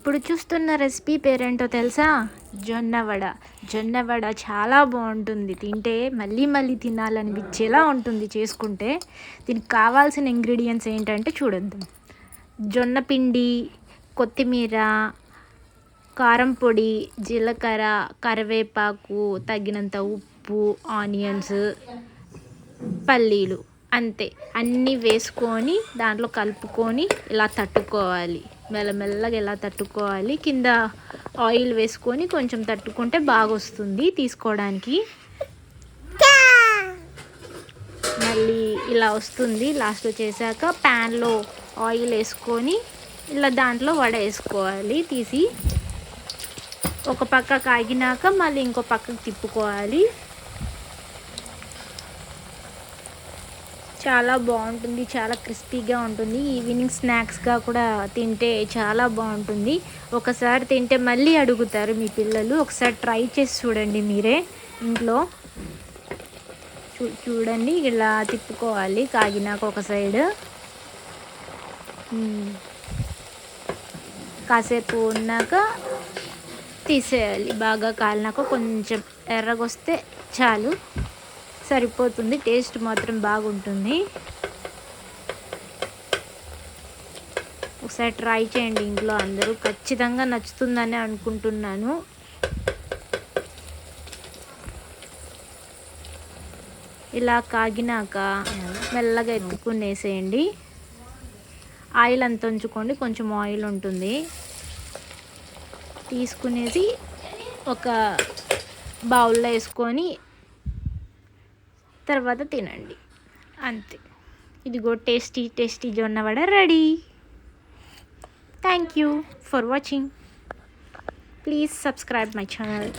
ఇప్పుడు చూస్తున్న రెసిపీ పేరేంటో తెలుసా? జొన్నవడ. జొన్నవడ చాలా బాగుంటుంది, తింటే మళ్ళీ మళ్ళీ తినాలనిపించేలా ఉంటుంది చేసుకుంటే. దీనికి కావాల్సిన ఇంగ్రీడియంట్స్ ఏంటంటే చూడొద్దాం. జొన్న పిండి, కొత్తిమీర, కారం పొడి, జీలకర్ర, కరివేపాకు, తగినంత ఉప్పు, ఆనియన్స్, పల్లీలు, అంతే. అన్నీ వేసుకొని దాంట్లో కలుపుకొని ఇలా తట్టుకోవాలి. మెల్లమెల్లగా ఇలా తట్టుకోవాలి. కింద ఆయిల్ వేసుకొని కొంచెం తట్టుకుంటే బాగా వస్తుంది తీసుకోవడానికి. మళ్ళీ ఇలా వస్తుంది. లాస్ట్లో చేశాక ప్యాన్లో ఆయిల్ వేసుకొని ఇలా దాంట్లో వడ వేసుకోవాలి. తీసి ఒక పక్క కాగినాక మళ్ళీ ఇంకో పక్కకు తిప్పుకోవాలి. చాలా బాగుంటుంది, చాలా క్రిస్పీగా ఉంటుంది. ఈవినింగ్ స్నాక్స్గా కూడా తింటే చాలా బాగుంటుంది. ఒకసారి తింటే మళ్ళీ అడుగుతారు మీ పిల్లలు. ఒకసారి ట్రై చేసి చూడండి మీరే ఇంట్లో. చూడండి, ఇలా తిప్పుకోవాలి కాగినాక ఒక సైడ్. కాసేపు ఉన్నాక తీసేయాలి. బాగా కాలినాక కొంచెం ఎర్రగొస్తే చాలు, సరిపోతుంది. టేస్ట్ మాత్రం బాగుంటుంది. ఒకసారి ట్రై చేయండి ఇంట్లో అందరూ. ఖచ్చితంగా నచ్చుతుందని అనుకుంటున్నాను. ఇలా కాగినాక మెల్లగా ఎత్తుకునేసేయండి. ఆయిల్ అంత ఉంచుకోండి, కొంచెం ఆయిల్ ఉంటుంది. తీసుకునేసి ఒక బౌల్లో వేసుకొని తర్వాత తినండి, అంతే. ఇదిగో టేస్టీ టేస్టీ జొన్నవడ ready. Thank you for watching. Please subscribe my channel.